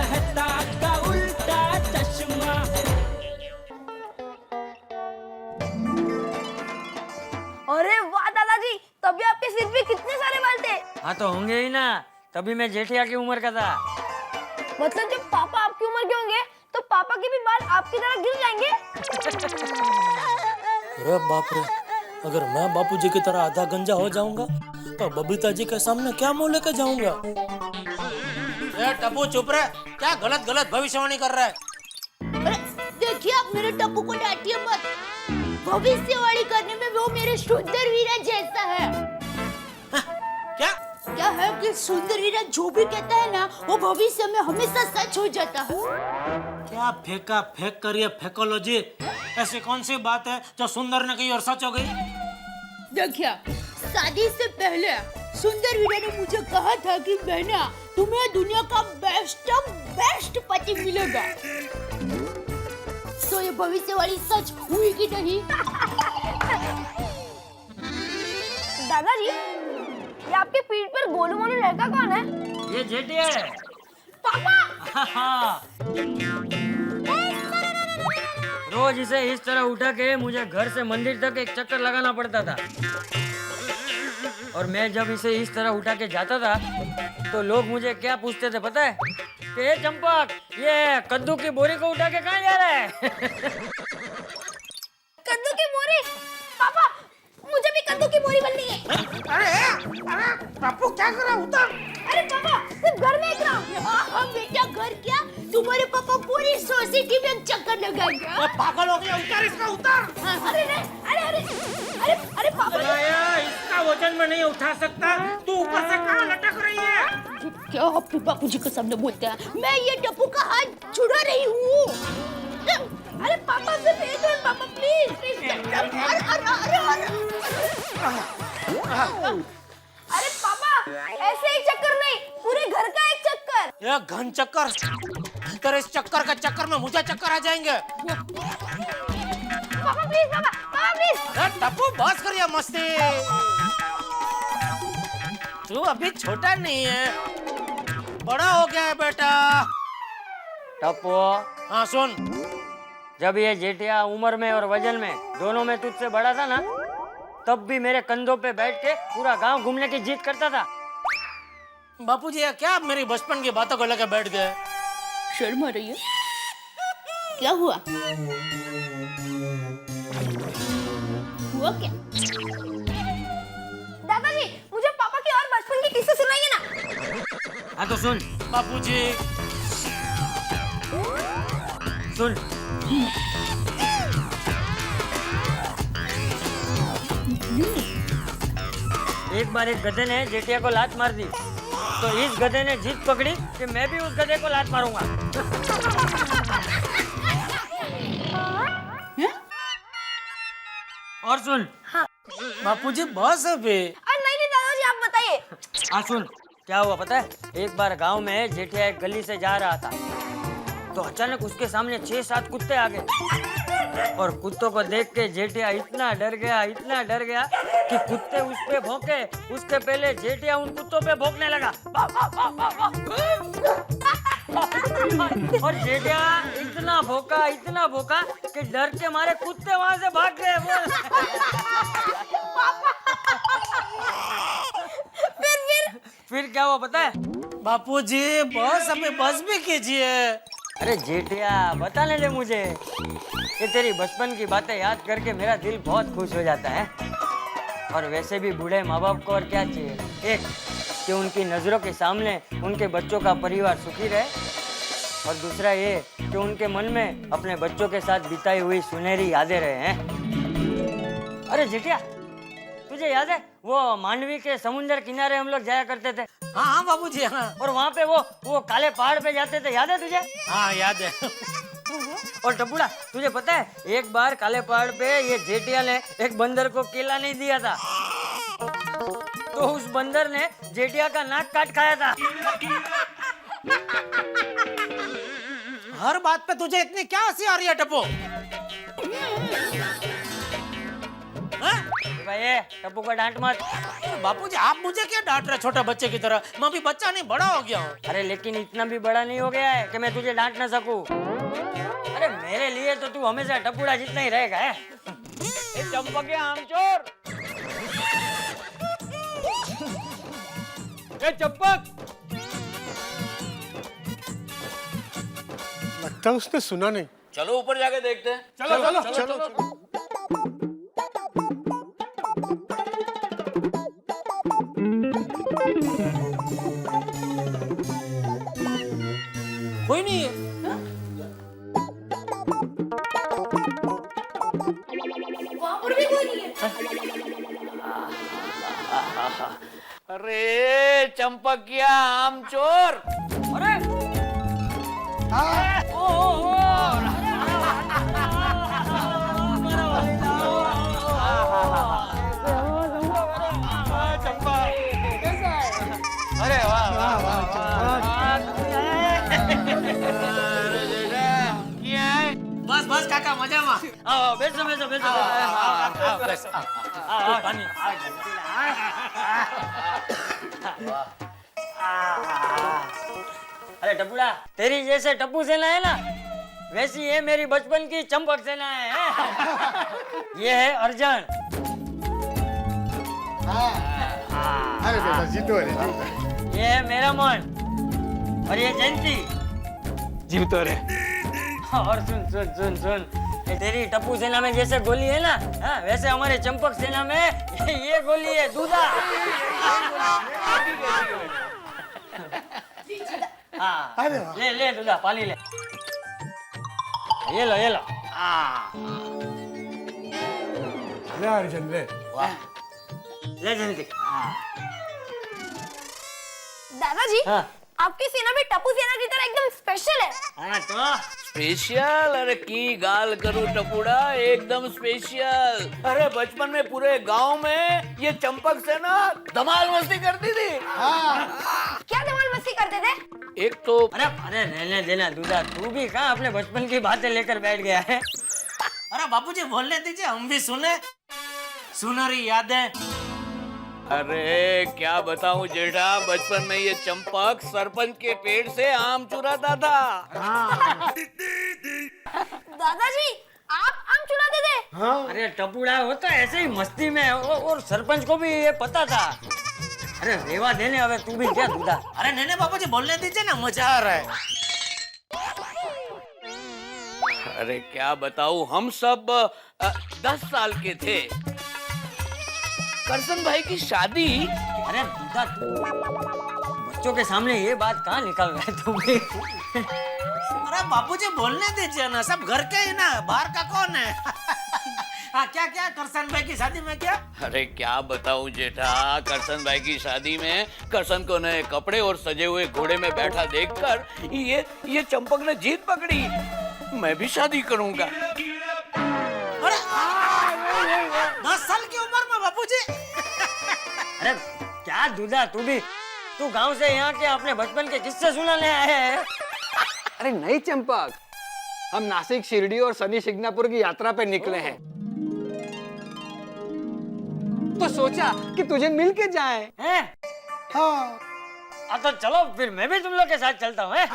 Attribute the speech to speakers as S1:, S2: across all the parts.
S1: कहता का उल्टा चश्मा।
S2: अरे वाह दादाजी, तभी आपके सिर पे कितने सारे बाल थे।
S3: हाँ तो होंगे ही ना, तभी मैं जेठिया की उम्र का था।
S2: मतलब जब पापा आपकी उम्र के होंगे तो पापा के भी बाल आपकी तरह गिर जाएंगे।
S4: अरे बाप रे, अगर मैं बापूजी की तरह आधा गंजा हो जाऊंगा तो बबीता जी के सामने क्या मुंह लेकर जाऊंगा।
S5: ए टप्पू चुप रहे, क्या गलत गलत भविष्यवाणी कर रहा है।
S6: अरे देखिए, आप मेरे टप्पू को डांटिए मत। भविष्यवाणी करने में वो मेरे सुंदर वीरा जैसा है। क्या है कि सुंदर वीरा जो भी कहता है ना, वो भविष्य में हमेशा सच हो जाता है।
S4: क्या फेंका फेंक कर ये फेकोलॉजी, ऐसी कौन सी बात है जो सुंदर ने कही और सच हो गई।
S6: देखिए, शादी से पहले सुंदर वीरा ने मुझे कहा था कि बहना, तुम्हें दुनिया का बेस्ट पति मिलेगा। तो ये भविष्यवाणी सच हुई कि नहीं?
S2: दादाजी, ये आपके पीठ पर गोलू मोलू लड़का कौन है?
S3: ये जेठिया है।
S2: पापा।
S3: हाँ। रोज इसे इस तरह उठा के मुझे घर से मंदिर तक एक चक्कर लगाना पड़ता था। और मैं जब इसे इस तरह उठा के जाता था तो लोग मुझे क्या पूछते थे पता है? कि ये चंपक, ये कद्दू की बोरी को उठा के कहाँ जा रहा है?
S2: कद्दू की बोरी? पापा, मुझे भी कद्दू की बोरी बननी है।
S5: अरे टप्पू क्या कर रहा है, उतर।
S2: अरे पापा, सिर्फ घर में एक राउंड।
S6: हाँ बेटा, घर क्या, तुम्हारे पापा पूरी सोसाइटी में एक चक्कर लगाएंगे।
S5: पागल हो गया, उतर इसका, उतर।
S2: अरे नहीं, अरे पापा।
S5: इसका वजन में नहीं उठा सकता, तू ऊपर से कहाँ लटक रही है।
S6: क्या आप बापूजी के सामने बोलते हैं? मैं ये टप्पू का हाथ छुड़ा रही हूँ।
S2: अरे पापा, सिर्फ एक मिनट पापा, प्लीज। अरे पापा, ऐसे एक चक्कर नहीं, पूरे घर का एक चक्कर।
S5: ये घन चक्कर, तेरे इस चक्कर का चक्कर में मुझे चक्कर आ जाएंगे।
S2: पापा प्लीज, पापा प्लीज।
S5: टप्पू बस कर, ये मस्ती। तू अभी छोटा नहीं है, बड़ा हो गया है बेटा।
S3: टप्पू,
S5: हाँ सुन,
S3: जब ये जेठिया उम्र में और वजन में दोनों में तुझसे बड़ा था ना, तब भी मेरे कंधों पे बैठ के पूरा गांव घूमने की जिद करता था।
S5: बापूजी ये क्या आप मेरी बचपन की बातों को लेकर बैठ गए?
S6: शर्म आ रही है? क्या हुआ? हुआ क्या?
S2: दादाजी, मुझे पापा की और बचपन के किस्से सुनाइए ना।
S3: हाँ तो सुन
S5: बापूजी,
S3: सुन। एक बार एक गधे ने जेठिया को लात मार दी, तो इस गधे ने जिद पकड़ी कि मैं भी उस गधे को लात मारूंगा। और सुन।
S2: हाँ।
S5: बापूजी बस अभी।
S2: अरे नहीं दादाजी, आप बताइए।
S3: हाँ सुन, क्या हुआ पता है? एक बार गांव में जेठिया एक गली से जा रहा था, तो अचानक उसके सामने 6-7 कुत्ते आ गए। और कुत्तों को देख के जेठिया इतना डर गया कि कुत्ते उस पे भौंके, उसके पहले जेठिया उन कुत्तों पे भौंकने लगा। और जेठिया इतना भौंका कि डर के मारे कुत्ते वहां से भाग गए। फिर क्या हुआ पता है?
S5: बापूजी बस अभी बस भी कीजिए।
S3: अरे जेठिया, बताने दे मुझे। ये तेरी बचपन की बातें याद करके मेरा दिल बहुत खुश हो जाता है। और वैसे भी बूढ़े माँ बाप को और क्या चाहिए? एक कि उनकी नजरों के सामने उनके बच्चों का परिवार सुखी रहे, और दूसरा ये कि उनके मन में अपने बच्चों के साथ बिताई हुई सुनहरी यादें रहे हैं। अरे जेठिया, तुझे याद है वो मांडवी के समुद्र किनारे हम लोग जाया करते थे?
S5: हाँ हाँ बाबूजी, हाँ।
S3: और वहाँ पे वो काले पहाड़ पे जाते थे, याद है तुझे?
S5: हाँ याद है।
S3: और टपुड़ा, तुझे पता है एक बार काले पहाड़ पे ये जेठिया ने एक बंदर को केला नहीं दिया था, तो उस बंदर ने जेठिया का नाक काट खाया था।
S5: हर बात पे तुझे इतनी क्या हंसी आ रही है टप्पू? हाँ?
S3: भाई ये टप्पू को डांट मत।
S4: बापूजी आप मुझे क्या डांट रहे छोटे बच्चे की तरह? मैं अभी बच्चा नहीं बड़ा हो गया हूँ।
S3: अरे लेकिन इतना भी बड़ा नहीं हो गया है कि मैं तुझे डांट ना सकूं। अरे मेरे लिए तो तू हमेशा टप्पूड़ा जितना ही रहेगा है।
S5: ए चंपक आमचोर, ए चंपक,
S7: लगता है उसने सुना नहीं।
S5: चलो ऊपर जाके देखते हैं।
S7: चलो चलो चलो।
S4: कोई नहीं है।
S6: वहाँ पर भी कोई नहीं है।
S5: अरे चंपकिया आमचोर,
S3: अरे
S5: अरे वाह वाह वाह, क्या है?
S4: बस बस काका मजा में।
S3: आओ बैठो बैठो बैठो।
S4: बस पानी।
S3: अरे टप्पूड़ा, तेरी जैसे टप्पू सेना है ना, वैसी ये मेरी बचपन की चंपक सेना है। ये है अर्जुन।
S7: अरे बेटा जीतो रे जीतो।
S3: ये है मेरा मन और ये जयंती।
S5: जीवतो रे।
S3: और सुन सुन सुन सुन, ये तेरी टप्पू सेना में जैसे गोली है ना, हाँ, वैसे हमारे चंपक सेना में ये गोली है दूधा। हाँ,
S7: अरे वाह।
S3: ले ले दूधा, पानी ले। ये लो ये लो।
S7: ले अर्जुन ले।
S3: ले जयंती।
S2: दादाजी,
S3: हाँ
S2: आपकी सेना भी टप्पू सेना की तरह एकदम स्पेशल है।
S3: हाँ तो
S5: स्पेशल? अरे की गाल करूं टपुड़ा, एकदम स्पेशल। अरे बचपन में पूरे गांव में ये चंपक से ना धमाल मस्ती करती थी।
S2: क्या धमाल मस्ती करते थे?
S5: एक तो
S3: अरे अरे रहने देना दूधा, तू भी कहाँ अपने बचपन की बातें लेकर बैठ गया है।
S4: अरे बापूजी बोलने दीजिए, हम भी सुने। सुनहरी यादें।
S5: अरे क्या बताऊं जेठा, बचपन में ये चंपक सरपंच के पेड़ से आम चुराता था।
S2: दादाजी, आप आम चुराते थे?
S3: अरे टपुड़ा वो तो ऐसे ही मस्ती में, और सरपंच को भी ये पता था। अरे रेवा देने, अबे तू भी क्या दूधा।
S4: अरे नहीं नहीं बापूजी बोलने दीजिए ना, मजा आ रहा है।
S5: अरे क्या बताऊं, हम सब 10 साल के थे। करसन भाई की शादी।
S3: अरे दूधा तू बच्चों के सामने ये बात कहाँ निकल रहा है तू भी।
S4: अरे बापूजी बोलने दीजिए ना, सब घर के ही ना, बाहर का कौन है? हाँ क्या क्या करसन भाई की शादी में क्या?
S5: अरे क्या बताऊं जेठा, करसन भाई की शादी में करसन को नए कपड़े और सजे हुए घोड़े में बैठा देखकर ये चंपक ने जीत पकड़ी, मैं भी शादी करूंगा।
S4: अरे 10 साल की उम्र में बापूजी।
S3: अरे क्या दूधा तू भी, तू गांव से यहाँ के अपने बचपन के किस्से सुनाने आया है।
S8: अरे नहीं चंपक, हम नासिक, शिरडी और शनि शिंगणापुर की यात्रा पे निकले हैं, तो सोचा कि तुझे मिल के जाएं।
S3: हैं? तो चलो फिर मैं भी तुम लोग के साथ चलता हूँ।
S2: मैं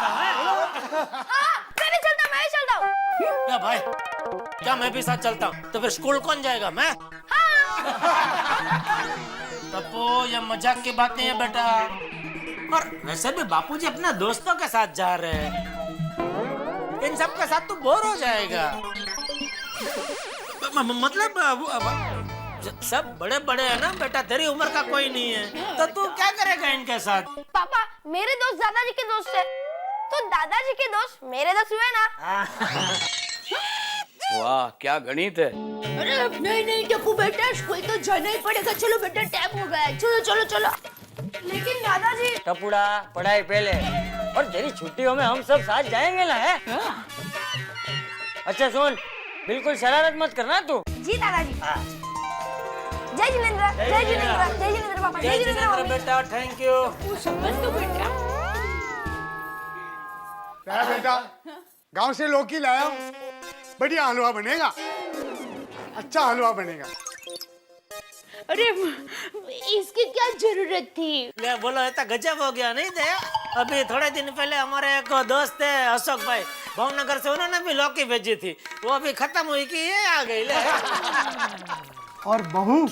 S2: भी चलता, मैं भी चलता हूँ।
S4: क्या भाई, क्या मैं भी साथ चलता हूँ? तो फिर स्कूल कौन जाएगा? मैं? तप्पू ये मजाक की बात नहीं है बेटा। और वैसे भी बापूजी अपने दोस्तों के साथ जा रहे हैं, इन सब के साथ तो बोर हो जाएगा। मतलब सब बड़े बड़े हैं ना बेटा, तेरी उम्र का कोई नहीं है, तो तू क्या करेगा इनके साथ?
S2: पापा, मेरे दोस्त दादाजी के दोस्त है, तो दादाजी के दोस्त मेरे दोस्त हुए ना।
S5: वाह क्या गणित है।
S6: अरे नहीं नहीं टप्पू बेटा, स्कूल तो जाना ही पड़ेगा। चलो बेटा, टाइम हो गया है, चलो चलो चलो।
S2: लेकिन दादाजी,
S3: टपुड़ा पढ़ाई पहले, और तेरी छुट्टियों में हम सब साथ जाएंगे ना। है अच्छा सुन, बिल्कुल शरारत मत करना तू।
S2: जी दादाजी। जय जिनेंद्र, जय जिनेंद्र, जय जिनेंद्र पापा, जय जिनेंद्र मम्मी।
S4: बेटा थैंक यू।
S7: क्या बेटा, गांव से लौकी लाया हूँ, बढ़िया हलवा बनेगा, अच्छा हलवा बनेगा।
S6: अरे इसकी क्या जरूरत थी?
S4: ले बोलो इतना गजब हो गया नहीं दे। अभी थोड़े दिन पहले हमारे एक दोस्त है अशोक भाई भावनगर से, उन्होंने भी लौकी भेजी थी, वो अभी खत्म हुई कि ये आ गई ले।
S9: और बहू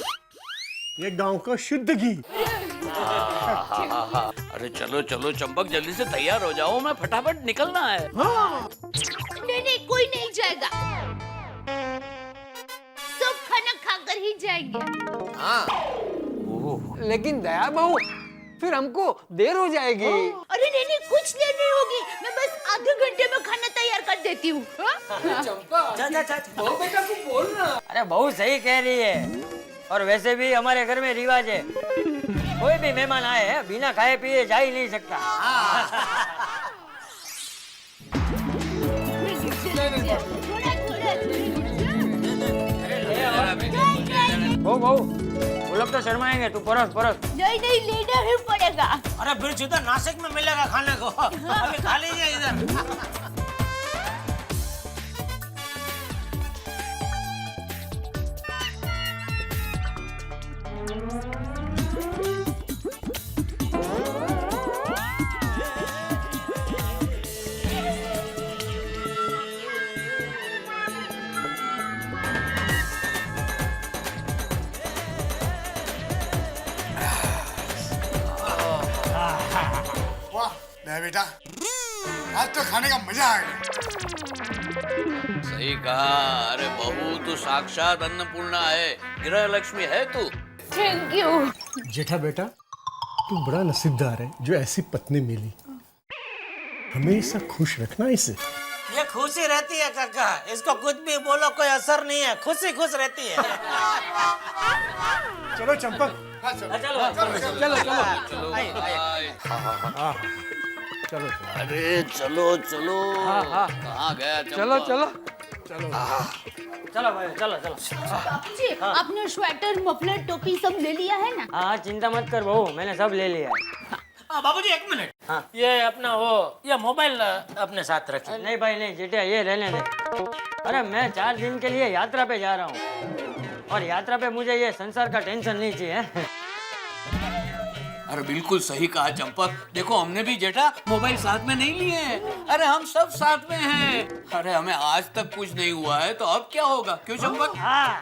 S9: ये गांव का शुद्ध घी।
S5: अरे चलो चलो चंपक, जल्दी से तैयार हो जाओ, मैं फटाफट निकलना है।
S6: नहीं, कोई नहीं जाएगा, सब खाना खाकर ही जाएंगे।
S8: लेकिन दया बहू, फिर हमको देर हो जाएगी।
S6: अरे नहीं, कुछ देर नहीं होगी, मैं बस आधे घंटे में खाना तैयार कर देती हूँ।
S8: बहू बेटा तू बोल ना।
S3: अरे बहुत सही कह रही है। और वैसे भी हमारे घर में रिवाज है, कोई भी मेहमान आए है बिना खाए पिए जा ही नहीं सकता। बहू वो लोग तो शर्माएंगे, तू परस।
S6: नहीं, लेना ही पड़ेगा।
S4: अरे फिर सीधा नासिक में मिलेगा खाने को, अभी खा लीजिए इधर।
S7: वाह दया बेटा, आज तो खाने का मजा आ गया।
S5: सही कहा। अरे बहू तू साक्षात अन्नपूर्णा है, गृह लक्ष्मी है तू।
S6: Thank you.
S9: जेठा बेटा तू बड़ा नसीबदार है जो ऐसी पत्नी मिली। हमेशा खुश रखना इसे।
S4: ये खुशी रहती है काका, इसको कुछ भी बोलो कोई असर नहीं है, खुशी खुश रहती है।
S9: चलो चंपक, चलो।
S5: अरे चलो चलो, कहाँ गया चंपक?
S3: चलो भाई चलो।
S6: जी, आपने स्वेटर, मफलर, टोपी सब ले लिया है ना?
S3: हाँ चिंता मत कर बहू, मैंने सब ले लिया है।
S4: बाबूजी एक मिनट।
S3: हाँ।
S4: ये अपना ये मोबाइल अपने साथ रखिए।
S3: नहीं भाई नहीं, जेठिया ये रहने दे। अरे मैं 4 दिन के लिए यात्रा पे जा रहा हूँ, और यात्रा पे मुझे ये संसार का टेंशन नहीं चाहिए।
S5: अरे बिल्कुल सही कहा चंपक। देखो हमने भी जेठा मोबाइल साथ में नहीं लिए हैं। अरे हम सब साथ में हैं। अरे हमें आज तक कुछ नहीं हुआ है, तो अब क्या होगा? क्यों चंपक?
S3: हाँ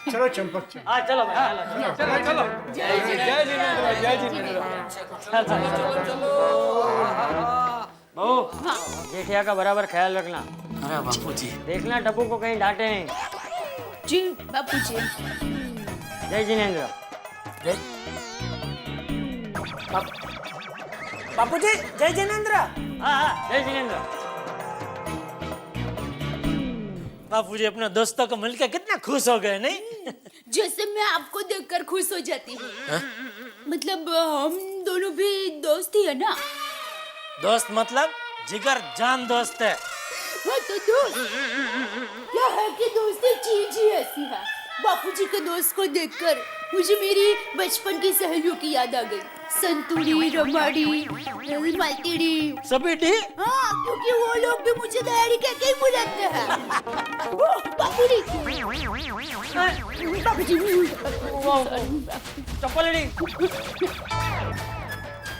S9: चलो चंपक चलो।
S3: हाँ चलो भाई चलो।
S8: जय जिनेंद्र।
S3: बहू जेठिया का बराबर ख्याल रखना।
S4: अरे बापूजी।
S3: देखना टप्पू को कहीं डांटे नहीं।
S6: जी बापूजी।
S3: जय जिनेंद्र।
S4: बापूजी जय जिनेंद्र।
S3: हाँ जय जिनेंद्र।
S4: बापूजी अपने दोस्तों को मिलकर कितना खुश हो गए नहीं?
S6: जैसे मैं आपको देखकर खुश हो जाती हूँ। मतलब हम दोनों भी दोस्त ही है ना?
S4: दोस्त मतलब जिगर जान दोस्त है।
S6: हाँ तो दोस्त क्या है कि दोस्ती चीज ही ऐसी है। बापूजी के दोस्त को देखकर मुझे मेरी बचपन की सहेलियों की याद आ गई। संतूरी, रमाड़ी, मालतीड़ी,
S4: सभी डी।
S6: हाँ क्योंकि वो लोग भी मुझे दयाड़ी कह के ही बुलाते हैं। बापूजी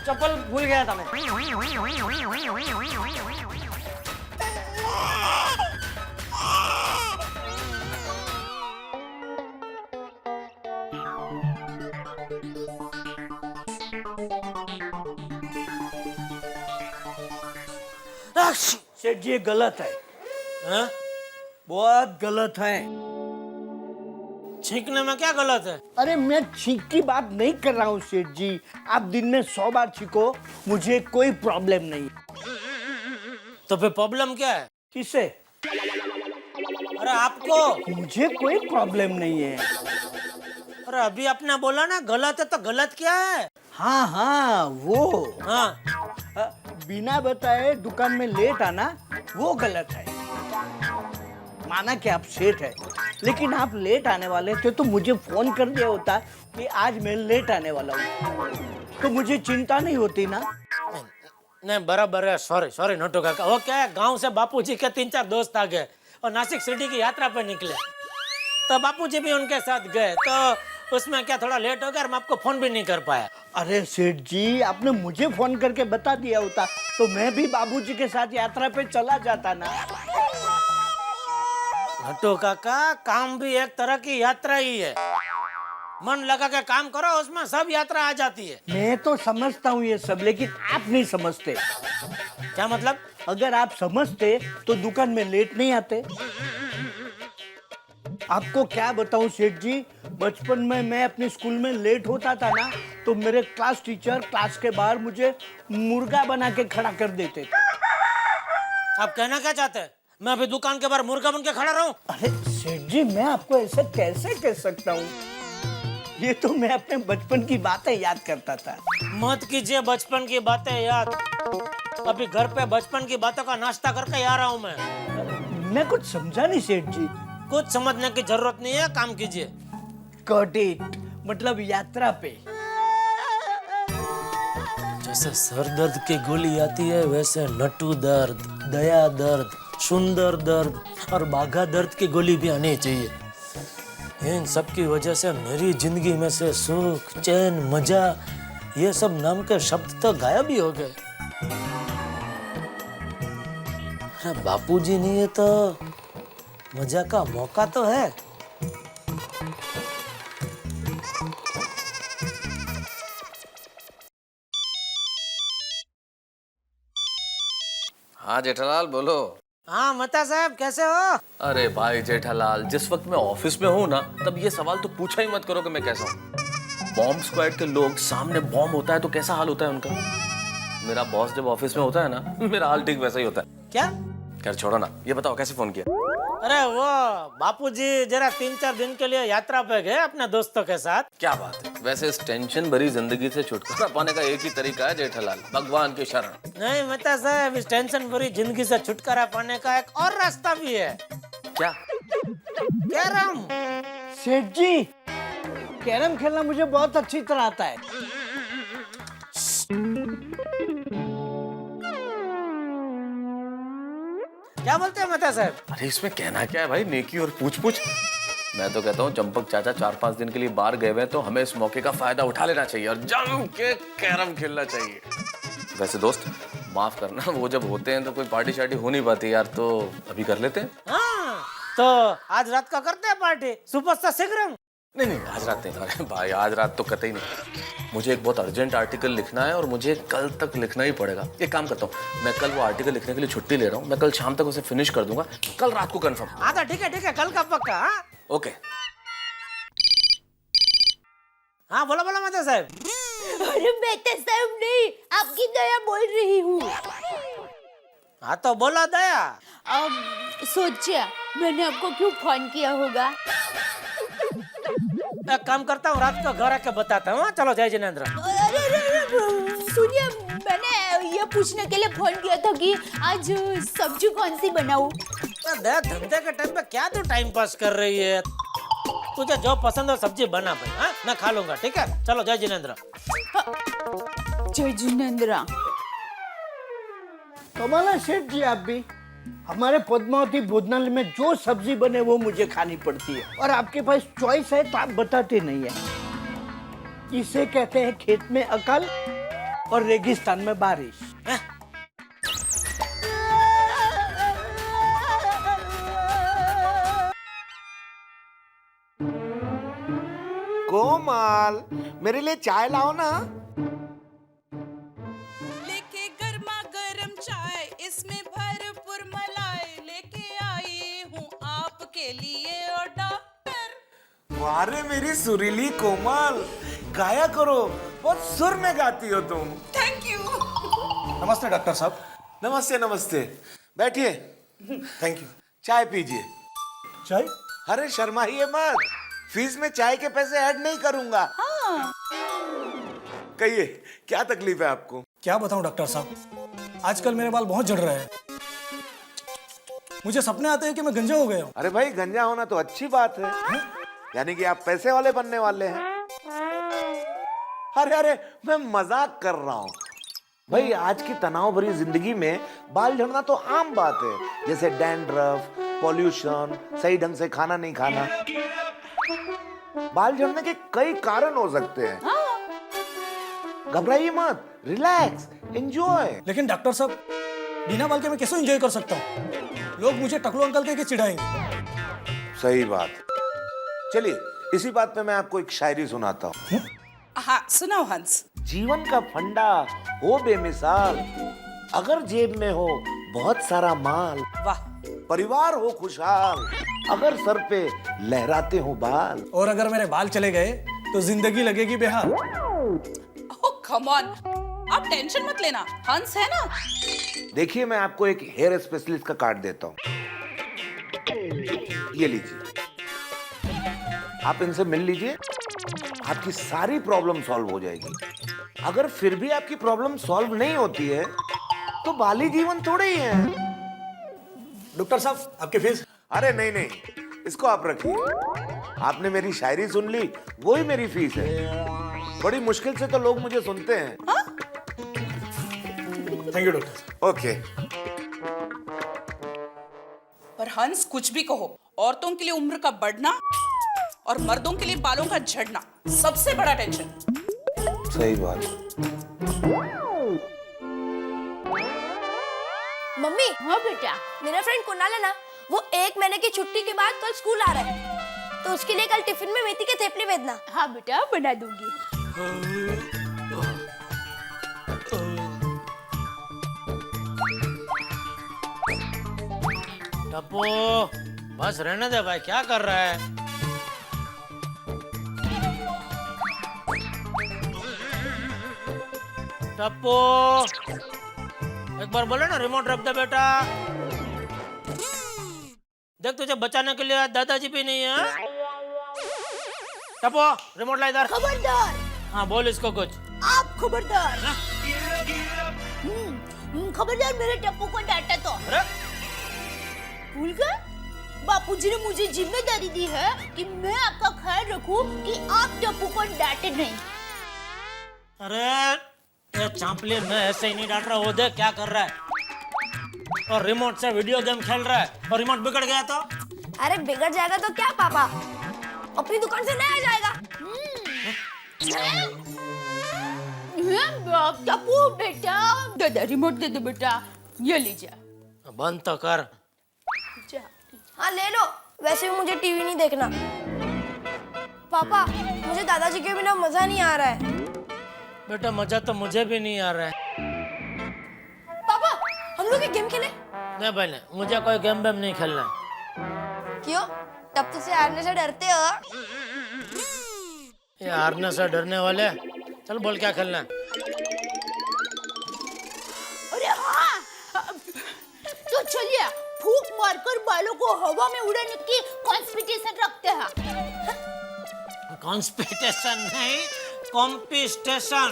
S3: चप्पल भूल गया था मैं।
S1: सेठ जी ये गलत है,
S4: हाँ?
S1: बहुत गलत है।
S4: छींकने में क्या गलत है?
S1: अरे मैं छींक की बात नहीं कर रहा हूँ सेठ जी, आप दिन में 100 बार छींको, मुझे कोई प्रॉब्लम नहीं।
S4: तो फिर प्रॉब्लम क्या है?
S1: किससे?
S4: अरे आपको।
S1: मुझे कोई प्रॉब्लम नहीं है।
S4: अरे अभी आपने बोला ना गलत है, तो गलत क्या है?
S1: हाँ हाँ वो
S4: हाँ
S1: बिना बताए दुकान में लेट आना वो गलत है। माना कि आप सेठ है, लेकिन आप लेट आने वाले थे तो मुझे फोन कर दिया होता कि आज मैं लेट आने वाला हूँ, तो मुझे चिंता नहीं होती ना।
S4: नहीं बराबर है। सॉरी नोटू काका। वो क्या है, गांव से बापूजी के 3-4 दोस्त आ गए और नासिक सिटी की यात्रा पे निकले, तो बापूजी भी उनके साथ गए, तो उसमें क्या थोड़ा लेट हो गया और मैं आपको फोन भी नहीं कर पाया।
S1: अरे सेठ जी, आपने मुझे फोन करके बता दिया होता तो मैं भी बाबूजी के साथ यात्रा पे चला जाता ना।
S4: हटो काका, काम भी एक तरह की यात्रा ही है। मन लगा के काम करो, उसमें सब यात्रा आ जाती है।
S1: मैं तो समझता हूँ ये सब, लेकिन आप नहीं समझते।
S4: क्या मतलब?
S1: अगर आप समझते तो दुकान में लेट नहीं आते। आपको क्या बताऊं सेठ जी, बचपन में मैं अपने स्कूल में लेट होता था ना, तो मेरे क्लास टीचर क्लास के बाहर मुझे मुर्गा बना के खड़ा कर देते थे।
S4: आप कहना क्या चाहते हैं? मैं अभी दुकान के बाहर मुर्गा बन के खड़ा रहूं?
S1: अरे सेठ जी, मैं आपको ऐसे कैसे कह सकता हूँ? ये तो मैं अपने बचपन की बातें याद करता था।
S4: मत कीजिए बचपन की बातें याद। अभी घर पे बचपन की बातों का नाश्ता करके आ रहा हूँ
S1: मैं कुछ समझा नहीं सेठ जी।
S4: कुछ समझने की जरूरत नहीं है, काम कीजिए।
S1: गॉट इट, मतलब यात्रा पे।
S4: जैसे सर दर्द की गोली आती है, वैसे नटू दर्द, दया दर्द, सुंदर दर्द और बाघा दर्द की गोली भी आनी चाहिए। इन सब की वजह से मेरी जिंदगी में से सुख, चैन, मजा, ये सब नाम के शब्द तो गायब ही हो गए। अरे बापूजी नहीं है तो मजा का मौका तो है।
S10: हाँ जेठालाल बोलो।
S4: हाँ मता साहब, कैसे हो?
S10: अरे भाई जेठालाल, जिस वक्त मैं ऑफिस में हूँ ना, तब ये सवाल तो पूछा ही मत करो कि मैं कैसा हूँ। बॉम्ब स्क्वाड के लोग सामने बॉम्ब होता है तो कैसा हाल होता है उनका। मेरा बॉस जब ऑफिस में होता है ना, मेरा हाल ठीक वैसा ही होता है।
S4: क्या?
S10: खैर छोड़ो ना, ये बताओ कैसे फोन किया?
S4: अरे वो बापूजी जरा 3-4 दिन के लिए यात्रा पे गए अपने दोस्तों के साथ।
S10: क्या बात है। वैसे इस टेंशन भरी जिंदगी से छुटकारा पाने का एक ही तरीका है जेठालाल, भगवान की शरण।
S4: नहीं मेहता साहब, इस टेंशन भरी जिंदगी से छुटकारा पाने का एक और रास्ता भी है।
S10: क्या?
S4: कैरम।
S1: सेठ जी, कैरम खेलना मुझे बहुत अच्छी तरह आता है।
S4: क्या बोलते हैं मेहता साहब?
S10: अरे इसमें कहना क्या है भाई, नेकी और पूछ पूछ। मैं तो कहता हूँ चंपक चाचा 4-5 दिन के लिए बाहर गए हुए, तो हमें इस मौके का फायदा उठा लेना चाहिए और जम के कैरम खेलना चाहिए। वैसे दोस्त माफ करना, वो जब होते हैं तो कोई पार्टी शार्टी हो नहीं पाती यार, तो अभी कर लेते हैं।
S4: हाँ, तो आज रात का करते हैं पार्टी, सुपरस्टार शीघ्रम।
S10: नहीं आज रात नहीं। अरे भाई आज रात तो कतई नहीं। मुझे एक बहुत अर्जेंट आर्टिकल लिखना है और मुझे कल तक लिखना ही पड़ेगा। एक काम करता हूँ, मैं कल वो आर्टिकल लिखने के लिए छुट्टी ले रहा हूँ। मैं कल शाम तक उसे फिनिश कर दूंगा, कल रात को कंफर्म।
S4: हाँ तो ठीक है, कल का पक्का। हाँ
S10: ओके।
S4: हाँ बोलो बोलो मेहता साहब।
S6: अरे मेहता साहब नहीं, आपकी दया बोल रही हूँ।
S4: हाँ तो बोलो दया।
S6: अब सोचिए मैंने आपको क्यों फोन किया होगा।
S4: एक काम करता हूँ, रात को घर आके बताता हूँ। चलो जय जिनेंद्र।
S6: सुनिए, मैंने ये पूछने के लिए फोन किया था कि आज सब्जी कौन सी बनाऊं।
S4: दया, धंधे के टाइम पे क्या तू टाइम पास कर रही है? तुझे जो पसंद हो सब्जी बना भाई। हाँ मैं खा लूंगा, ठीक है? चलो जय जिनेंद्र।
S6: जय जिनेंद्र।
S1: कमाल है सेठ जी, आप भी। हमारे पद्मावती भोजनालय में जो सब्जी बने वो मुझे खानी पड़ती है, और आपके पास चॉइस है तो आप बताते नहीं है। इसे कहते हैं खेत में अकल और रेगिस्तान में बारिश।
S11: कोमल, मेरे लिए चाय लाओ ना।
S12: लेके गर्मा गर्म चाय, इसमें भरपूर मलाई, लेके आई हूँ आपके लिए ऑर्डर।
S11: वारे मेरी सुरीली कोमल, गाया करो, बहुत सुर में गाती हो तुम।
S12: Thank you.
S11: नमस्ते डॉक्टर साहब। नमस्ते नमस्ते, बैठिए। Thank you. चाय पीजिए।
S9: चाय?
S11: अरे शर्माइए मत, फीस में चाय के पैसे ऐड नहीं करूंगा।
S12: हाँ।
S11: कहिए क्या तकलीफ है आपको?
S9: क्या बताऊं डॉक्टर साहब, आजकल मेरे बाल बहुत झड़ रहे हैं। मुझे सपने आते हैं कि मैं गंजा हो गया हूँ।
S11: अरे भाई, गंजा होना तो अच्छी बात है, यानी कि आप पैसे वाले बनने वाले हैं। अरे अरे, मैं मजाक कर रहा हूँ भाई। आज की तनाव भरी जिंदगी में बाल झड़ना तो आम बात है, जैसे डैंड्रफ, पॉल्यूशन, सही ढंग से खाना नहीं खाना। बाल झड़ने के कई कारण हो सकते हैं। घबराइए मत, रिलैक्स, एंजॉय।
S4: लेकिन डॉक्टर साहब, बिना बाल के मैं कैसे एंजॉय कर सकता हूँ? लोग मुझे टकलू अंकल कह के चिढ़ाएंगे।
S11: सही बात। चलिए, इसी बात पे मैं आपको एक शायरी सुनाता हूँ।
S12: हाँ सुनाओ हंस।
S11: जीवन का फंडा हो बेमिसाल, अगर जेब में हो बहुत सारा माल।
S12: वाह।
S11: परिवार हो खुशहाल, अगर सर पे लहराते हो बाल।
S4: और अगर मेरे बाल चले गए तो जिंदगी लगेगी बेहाल।
S12: ओह कम ऑन, आप टेंशन मत लेना, हंस है ना।
S11: देखिए, मैं आपको एक हेयर स्पेशलिस्ट का कार्ड देता हूँ, ये लीजिए। आप इनसे मिल लीजिए, आपकी सारी प्रॉब्लम सॉल्व हो जाएगी। अगर फिर भी आपकी प्रॉब्लम सॉल्व नहीं होती है तो बाली जीवन थोड़े ही है।
S4: डॉक्टर साहब, आपकी फीस?
S11: अरे नहीं नहीं, इसको आप रखिए। आपने मेरी शायरी सुन ली, वही मेरी फीस है। बड़ी मुश्किल से तो लोग मुझे सुनते हैं।
S4: Thank you doctor.
S11: ओके।
S12: पर हंस कुछ भी कहो, औरतों के लिए उम्र का बढ़ना और मर्दों के लिए बालों का झड़ना सबसे बड़ा टेंशन।
S11: सही बात।
S2: मम्मी। हाँ बेटा। मेरा फ्रेंड कुणाल है ना, वो 1 महीने की छुट्टी के बाद कल स्कूल आ रहा है, तो उसके लिए कल टिफिन में मेथी के थेपले भेजना।
S6: हाँ बेटा, बना दूंगी।
S4: टप्पू, बस रहने दे भाई, क्या कर रहा है? टप्पू, एक बार बोले ना रिमोट रख दे बेटा। देख, तुझे बचाने के लिए दादाजी भी नहीं है। टप्पू, रिमोट ला इधर।
S6: खबरदार।
S4: हाँ, बोल इसको कुछ।
S6: आप खबरदार। खबरदार, मेरे टप्पू को डांटा तो। भूल गए? बापूजी ने मुझे जिम्मेदारी दी है कि मैं आपका ख्याल रखूं कि आप टप्पू को डांटे नहीं।
S4: अरे ये चांपली, मैं ऐसे ही नहीं डांट रहा। वो देख क्या कर रहा है, और रिमोट से वीडियो गेम खेल रहा है, और रिमोट बिगड़ गया तो?
S2: अरे बिगड़ जाएगा तो क्या पापा, अपनी दुकान से नया जाएगा।
S6: टप्पू बेटा, दादा रिमोट दे दे बेटा, ये लीजिए।
S4: बंद तो कर।
S2: हाँ ले लो, वैसे भी मुझे टीवी नहीं देखना। पापा, मुझे दादाजी के बिना मजा नहीं आ रहा है।
S4: बेटा, मजा तो मुझे भी नहीं आ रहा है।
S2: पापा, हम लोग एक गेम खेले?
S4: नहीं भाई, नहीं, मुझे कोई गेम वेम नहीं खेलना।
S2: क्यों? टप्पू से हारने से डरते हो?
S4: ये हारने से डरने वाले। चल बोल, क्या खेलना है?
S6: अरे हाँ, तो चलिए फूंक मारकर बालों को हवा में उड़ाने की कॉम्पिटिशन रखते हैं।
S4: कॉन्स्पिटेशन नहीं, कॉम्पिटिशन।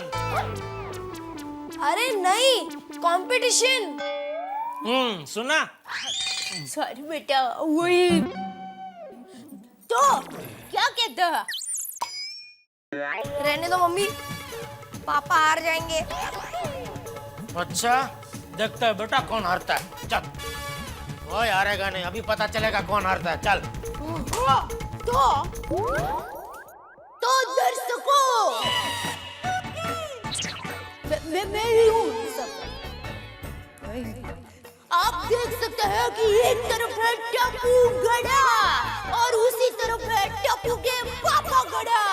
S2: अरे नहीं, कंपटीशन।
S4: सुना?
S6: सॉरी बेटा, वही। तो क्या कहते हैं?
S2: रहने दो मम्मी, पापा हार जाएंगे।
S4: अच्छा, देखते हैं बेटा कौन हारता है। चल, वो हारेगा नहीं, अभी पता चलेगा कौन हारता है। चल।
S6: तो दर्शकों, मैं ही हूँ। आप देख सकते हैं कि एक तरफ है टप्पू गड़ा और उसी तरफ है टप्पू के पापा गड़ा,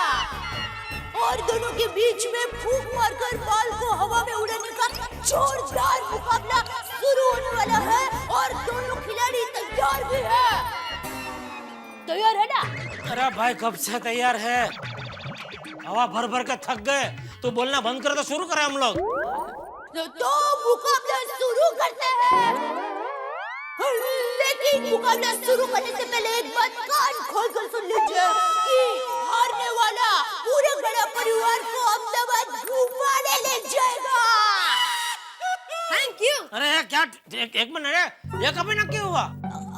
S6: और दोनों के बीच में फूंक मारकर बाल को हवा में उड़ाने का जोरदार मुकाबला शुरू होने वाला है, और दोनों खिलाड़ी तैयार भी है। तैयार है ना?
S4: अरे भाई, कब से तैयार है? हवा भर भर के थक गए, तो बोलना बंद कर, तो शुरू करें हम लोग।
S6: तो मुकाबला शुरू करते हैं, लेकिन मुकाबला शुरू करने से पहले एक बात कान खोलकर सुन लीजिए कि हारने वाला पूरे गड़ा परिवार को अहमदाबाद घुमाने ले जाएगा।
S2: Thank you.
S4: अरे क्या, एक मिनट, ये कभी नक्की हुआ?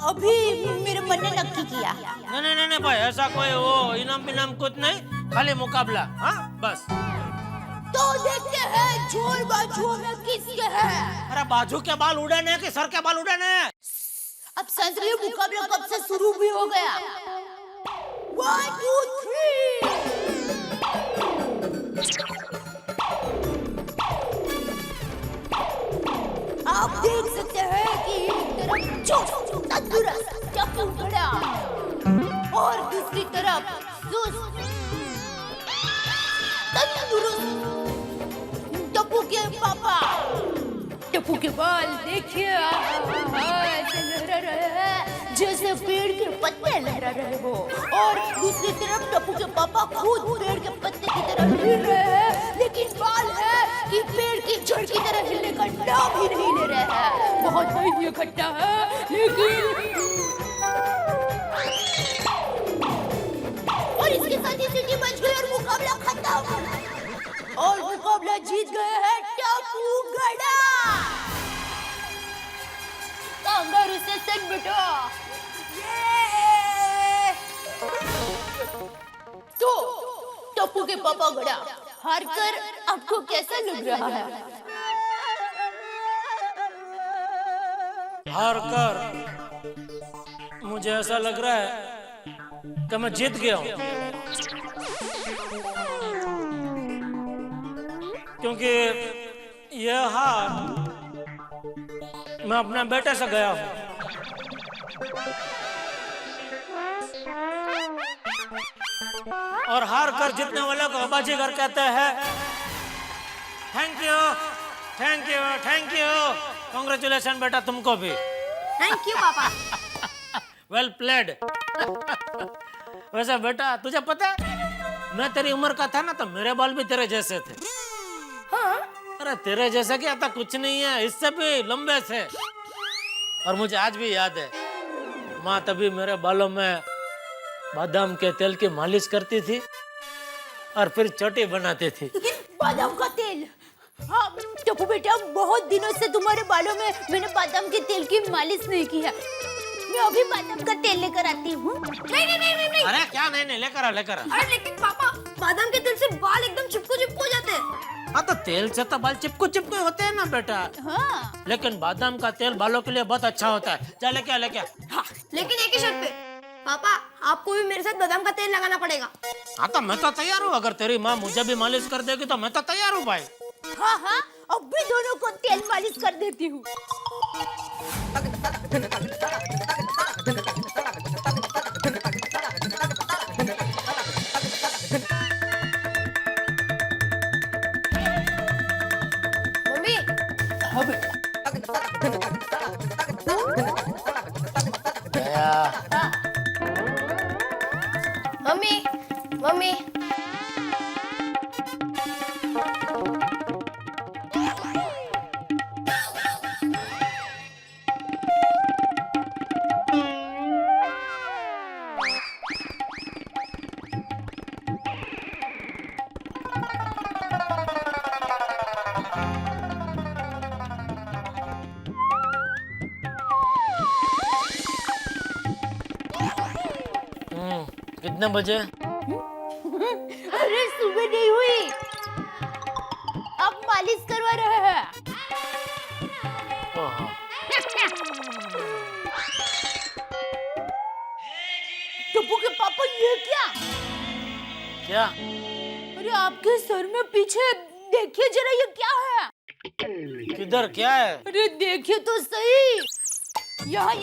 S6: अभी मेरे मन ने नक्की किया।
S4: नहीं भाई, ऐसा कोई वो इनाम कुछ नहीं, खाली मुकाबला। हाँ बस।
S6: तो देखते हैं जोर बाजुओं में किसके है।
S4: अरे बाजू के बाल उड़ाने हैं कि सर के बाल उड़ाने हैं?
S6: अब संतरी मुकाबला कब से शुरू भी हो गया। 1 2 3 आप देख सकते हैं कि एक तरफ चुस्त तंदुरुस्त टप्पू खड़ा और दूसरी तरफ सुस्त तंदुरुस्त टप्पू के पापा। टप्पू के बाल देखिए, ऐसे लहरा रहे हैं जैसे पेड़ के पत्ते लहरा रहे हो, और दूसरी तरफ टप्पू के पापा खुद पेड़ के पत्ते की तरह हिल रहे हैं, लेकिन बाल है कि पेड़ की जड़ की तरह हिलने का नाम ही नहीं ले रहे हैं। बहुत ही इकट्ठा है, लेकिन और इसके साथ ही सीटी बच गई और मुकाबला खत्म, और मुकाबला जीत गए हैं टप्पू गड़ा। कांगारू से सेट बेटा। तो टप्पू के पापा गड़ा हार कर आपको कैसा लग रहा है?
S4: हार कर मुझे ऐसा लग रहा है कि मैं जीत गया हूँ, क्योंकि यह हार मैं अपने बेटे से गया हूँ। और हार कर जीतने वाले को बाजीगर कहते हैं। Thank you, thank you, thank you, congratulation बेटा तुमको भी।
S6: थैंक यू पापा।
S4: Well played. वैसे बेटा तुझे पता है, मैं तेरी उम्र का था ना तो मेरे बाल भी तेरे जैसे थे।
S6: हाँ?
S4: अरे तेरे जैसे क्या था, कुछ नहीं है, इससे भी लंबे थे। और मुझे आज भी याद है, माँ तभी मेरे बालों में बादाम के तेल की मालिश करती थी और फिर चोटी बनाती थी।
S6: बादाम का तेल? हाँ टप्पू बेटा, बहुत दिनों से तुम्हारे बालों में मैंने बादाम के तेल की मालिश नहीं की है। मैं अभी बादाम का तेल लेकर आती हूँ। नहीं।
S4: अरे क्या नहीं, लेकर आ।
S2: अरे लेकिन पापा, बादाम के तेल से बाल एकदम चिपको चिपको जाते हैं।
S4: हाँ तो तेल से तो बाल चिपको होते हैं ना बेटा।
S6: हाँ।
S4: लेकिन बादाम का तेल बालों के लिए बहुत अच्छा होता है। जा लेके आ।
S2: हाँ, लेकिन एक ही शर्त पे पापा, आपको भी मेरे साथ बादाम का तेल लगाना पड़ेगा।
S4: हाँ तो मैं तो तैयार हूँ, अगर तेरी माँ मुझे भी मालिश कर देगी तो मैं तो तैयार हूँ भाई।
S6: हाँ, अब भी दोनों को तेल मालिश कर देती हूँ।
S2: मम्मी, मम्मी,
S4: कितने बजे?
S6: अरे सुबह नहीं हुई, अब मालिश करवा रहे हैं। टप्पू के पापा ये क्या? अरे आपके सर में पीछे देखिए जरा, ये क्या है?
S4: किधर क्या है?
S6: अरे देखिए तो सही, यहाँ।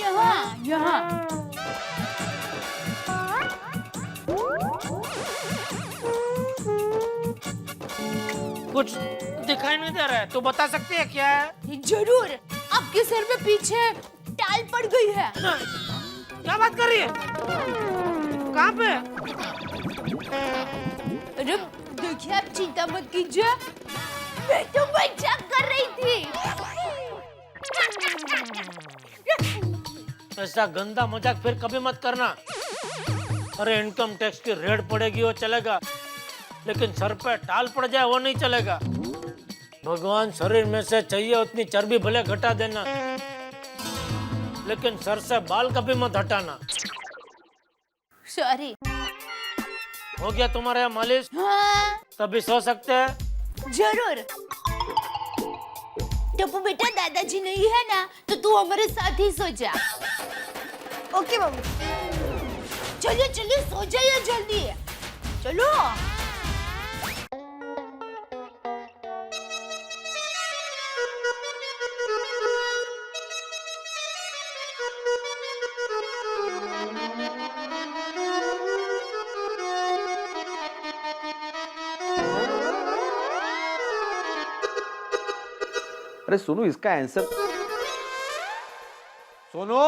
S4: कुछ दिखाई नहीं दे रहा है, तू बता सकती है क्या है?
S6: जरूर, आपके सर में पीछे टाल पड़ गई है।
S4: क्या बात कर रही है? कहाँ पे?
S6: अरे देखिए, आप चिंता मत कीजिए, मैं तो मजाक कर रही थी।
S4: ऐसा गंदा मजाक फिर कभी मत करना। अरे इनकम टैक्स की रेड पड़ेगी वो चलेगा, लेकिन सर पे टाल पड़ जाए वो नहीं चलेगा। भगवान शरीर में से चाहिए उतनी चर्बी भले घटा देना, लेकिन सर से बाल कभी मत हटाना।
S6: सॉरी।
S4: हो गया तुम्हारे यहाँ मालिश?
S6: हाँ।
S4: तभी सो सकते हैं?
S6: जरूर। टप्पू बेटा, दादाजी नहीं है ना, तो तू हमारे साथ ही सो जा।
S2: Okay mummy.
S6: चलिए चलिए सो जाइए जल्दी, चलो।
S11: अरे सोनू, इसका आंसर। सोनू,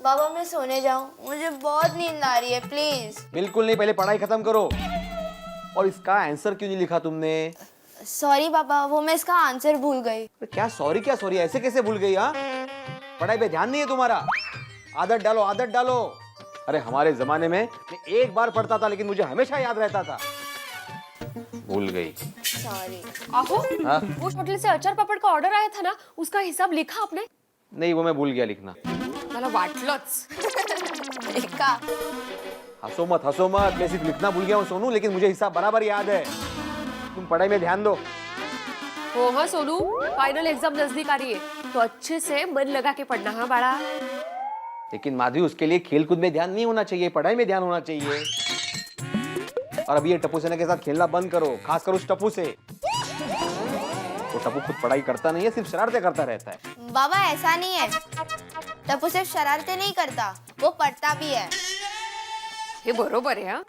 S2: बाबा मैं सोने जाऊं, मुझे बहुत नींद आ रही है, प्लीज।
S11: बिल्कुल नहीं, पहले पढ़ाई खत्म करो। और इसका आंसर क्यों नहीं लिखा तुमने?
S2: सॉरी पापा, वो मैं इसका आंसर भूल गई।
S11: क्या सॉरी, क्या सॉरी, ऐसे कैसे भूल गई? हाँ, पढ़ाई पे ध्यान नहीं है तुम्हारा। आदत डालो, आदत डालो। अरे हमारे जमाने में मैं एक बार पढ़ता था लेकिन मुझे हमेशा याद रहता था। भूल गई।
S2: सॉरी।
S13: आहो,
S11: हाँ?
S13: वो होटल से अचार पापड़ का ऑर्डर आया था ना, उसका हिसाब लिखा आपने?
S11: नहीं, वो मैं भूल गया लिखना।
S13: मला वाटलंच।
S2: लिखा।
S11: हंसो मत, हंसो मत, मैं सिर्फ लिखना भूल गया हूँ सोनू, लेकिन मुझे हिसाब बराबर याद है। तुम पढ़ाई में ध्यान दो।
S13: हो हाँ सोनू, फाइनल एग्जाम नजदीक आ रही है, तो अच्छे से मन लगा के पढ़ना। हाँ बाड़ा।
S11: लेकिन माधवी, उसके लिए खेलकूद में ध्यान नहीं होना चाहिए, पढ़ाई में ध्यान होना चाहिए। और अभी ये टप्पू सेना के साथ खेलना बंद करो, खासकर उस टप्पू से। तो टप्पू खुद पढ़ाई करता नहीं है, सिर्फ शरारतें करता रहता है।
S2: बाबा ऐसा नहीं है, टप्पू सिर्फ शरारतें नहीं करता, वो पढ़ता भी है।
S13: हे बरोबर है। हाँ,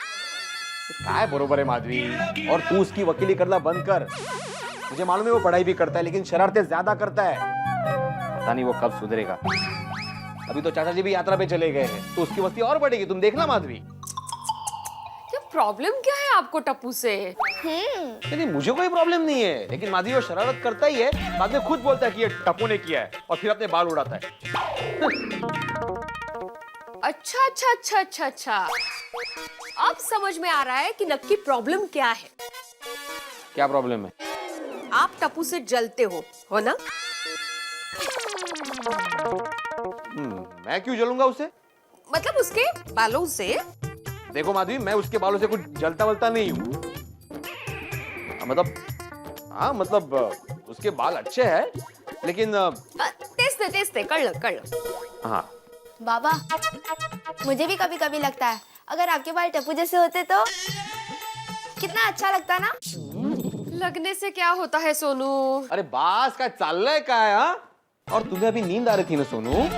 S11: काय बरोबर है माधवी। और तू उसकी वकीली करना बंद कर। मुझे मालूम है वो पढ़ाई भी करता है लेकिन शरारतें ज्यादा करता है। पता नहीं वो कब सुधरेगा। अभी तो चाचा जी भी यात्रा पे चले गए हैं, तो उसकी मस्ती और बढ़ेगी, तुम देखना माधवी।
S13: प्रॉब्लम क्या है आपको टप्पू से?
S11: नहीं, मुझे कोई प्रॉब्लम नहीं है, लेकिन माधवी वो शरारत करता ही है, बाद में खुद बोलता है कि ये टप्पू ने किया है और फिर अपने बाल उड़ाता है।
S13: अच्छा अच्छा अच्छा अच्छा अच्छा, अब समझ में आ रहा है कि नक्की प्रॉब्लम क्या है।
S11: क्या प्रॉब्लम है?
S13: आप टप्पू से जलते हो ना?
S11: मैं क्यों जलूंगा उससे?
S13: मतलब उसके बालों से?
S11: देखो माधवी, मैं उसके बालों से कुछ जलता वलता नहीं हूँ। मतलब उसके बाल अच्छे हैं, लेकिन
S13: तेस्ते कर लो।
S11: हाँ
S2: बाबा, मुझे भी कभी कभी लगता है अगर आपके बाल टप्पू जैसे होते तो कितना अच्छा लगता ना।
S13: लगने से क्या होता है सोनू?
S11: अरे बास का चाललंय काय? हाँ, और तुम्हें अभी नींद आ रही थी ना सोनू?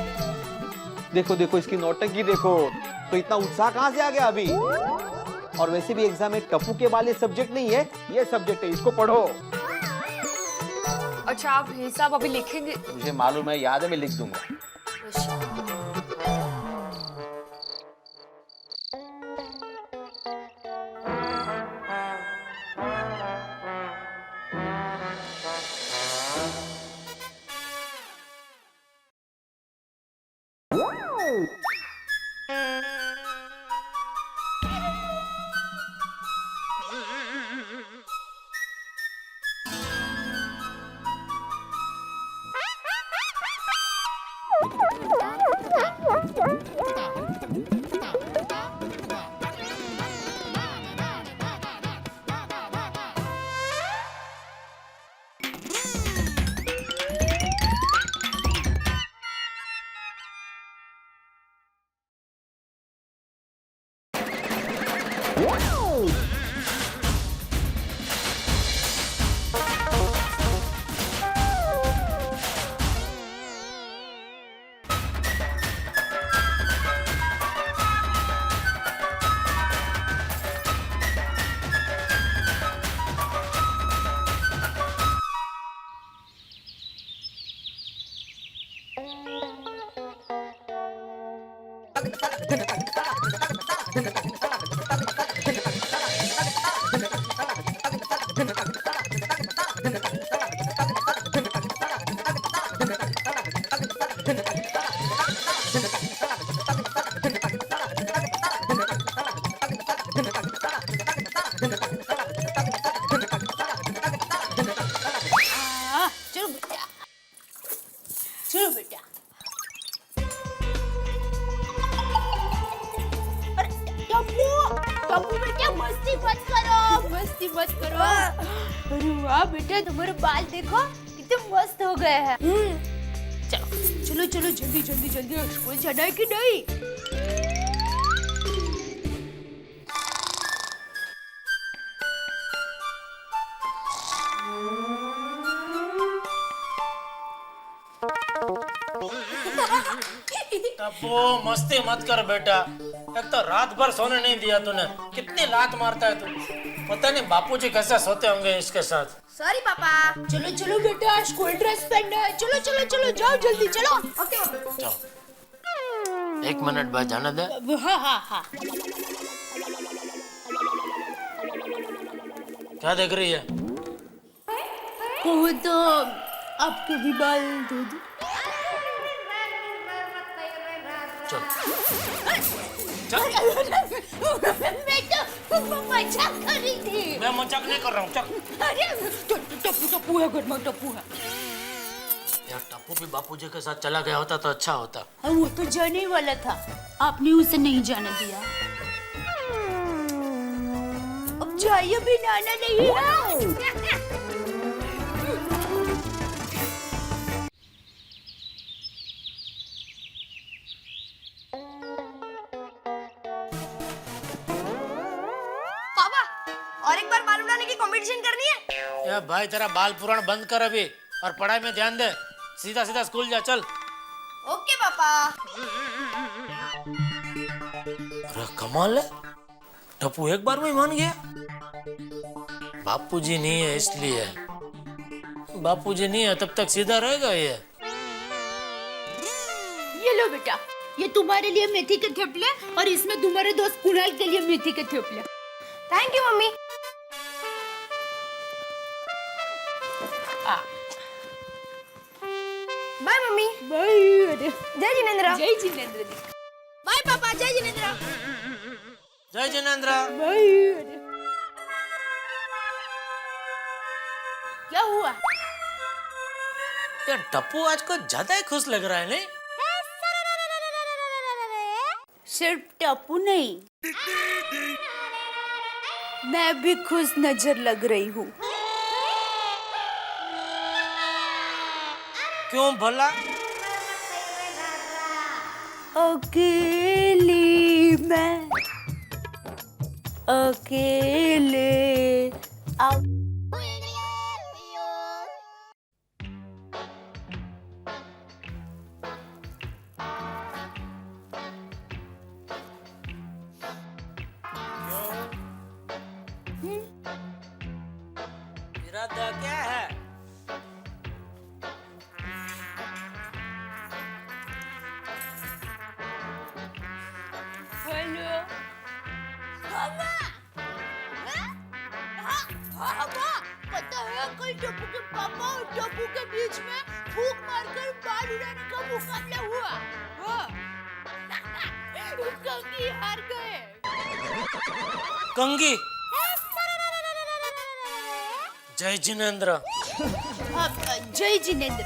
S11: देखो देखो इसकी नौटंकी देखो, तो इतना उत्साह कहाँ से आ गया अभी? और वैसे भी एग्जाम में टप्पू के बाल ये सब्जेक्ट नहीं है, ये सब्जेक्ट है, इसको पढ़ो।
S13: अच्छा, आप हिसाब अभी लिखेंगे?
S11: मुझे मालूम है, याद है, मैं लिख दूंगा।
S6: चलो बेटा, चलो बेटा। अरे टप्पू, टप्पू बेटा मस्ती मत करो, मस्ती मत करो। अरे वाह बेटा, तुम्हारे बाल देखो कितने मस्त हो गए हैं। चलो चलो चलो जल्दी जल्दी जल्दी स्कूल जाना है कि नहीं?
S4: टप्पू मस्ती मत कर बेटा, एक तो रात भर सोने नहीं दिया तूने, कितनी लात मारता है तू। पता नहीं बापूजी कैसे सोते होंगे इसके साथ।
S2: सॉरी पापा।
S6: चलो चलो बेटा स्कूल ड्रेस पहनना है, चलो चलो चलो जाओ जल्दी चलो।
S2: ओके
S4: चलो 1 मिनट बाद जाना दे।
S6: हाँ हाँ हाँ।
S4: क्या देख रही है?
S6: वो तो आपके भी बाल धो दूं।
S4: चल
S6: मैं तो मजाक कर रही थी।
S4: मैं मजाक नहीं कर रहा हूँ, चल।
S6: अरे टप्पू है घर में, टप्पू है।
S4: यार टप्पू भी बापूजी के साथ चला गया होता तो अच्छा होता।
S6: वो तो जाने ही वाला था, आपने उसे नहीं जाने दिया। अब जाइए भी, नाना नहीं है।
S2: पापा और एक बार बाल उड़ाने की कंपटीशन करनी है।
S4: यार भाई तेरा बाल पुराण बंद कर अभी और पढ़ाई में ध्यान दे। सीधा सीधा स्कूल जा, चल।
S2: ओके पापा।
S4: अरे कमाल है, टप्पू एक बार में मान गया। बापूजी नहीं है इसलिए, बापूजी नहीं है तब तक सीधा रहेगा ये।
S6: ये लो बेटा, ये तुम्हारे लिए मेथी के थेपले और इसमें तुम्हारे दोस्त कुणाल के लिए मेथी के थेपले।
S2: Thank you mummy. Bye mummy.
S6: Bye.
S2: जय जिनेंद्र।
S6: जय जिनेंद्र।
S2: बाय पापा। जय जिनेंद्र।
S4: जय जिनेंद्र।
S6: बाय। क्या हुआ?
S4: यार टप्पू आज को ज्यादा ही खुश लग रहा है नहीं?
S6: सिर्फ टप्पू नहीं, मैं भी खुश नजर लग रही हूँ।
S4: क्यों भला?
S6: अकेली मैं, अकेले
S4: इरादा क्या है?
S6: हेलो पता है कल टप्पू के पापा और टप्पू के बीच में फूंक मारकर बाल उड़ाने का मुकाबला हुआ। हाँ। कंगी हार गए।
S4: कंगी? जय जिनेंद्र।
S6: जय जिनेंद्र।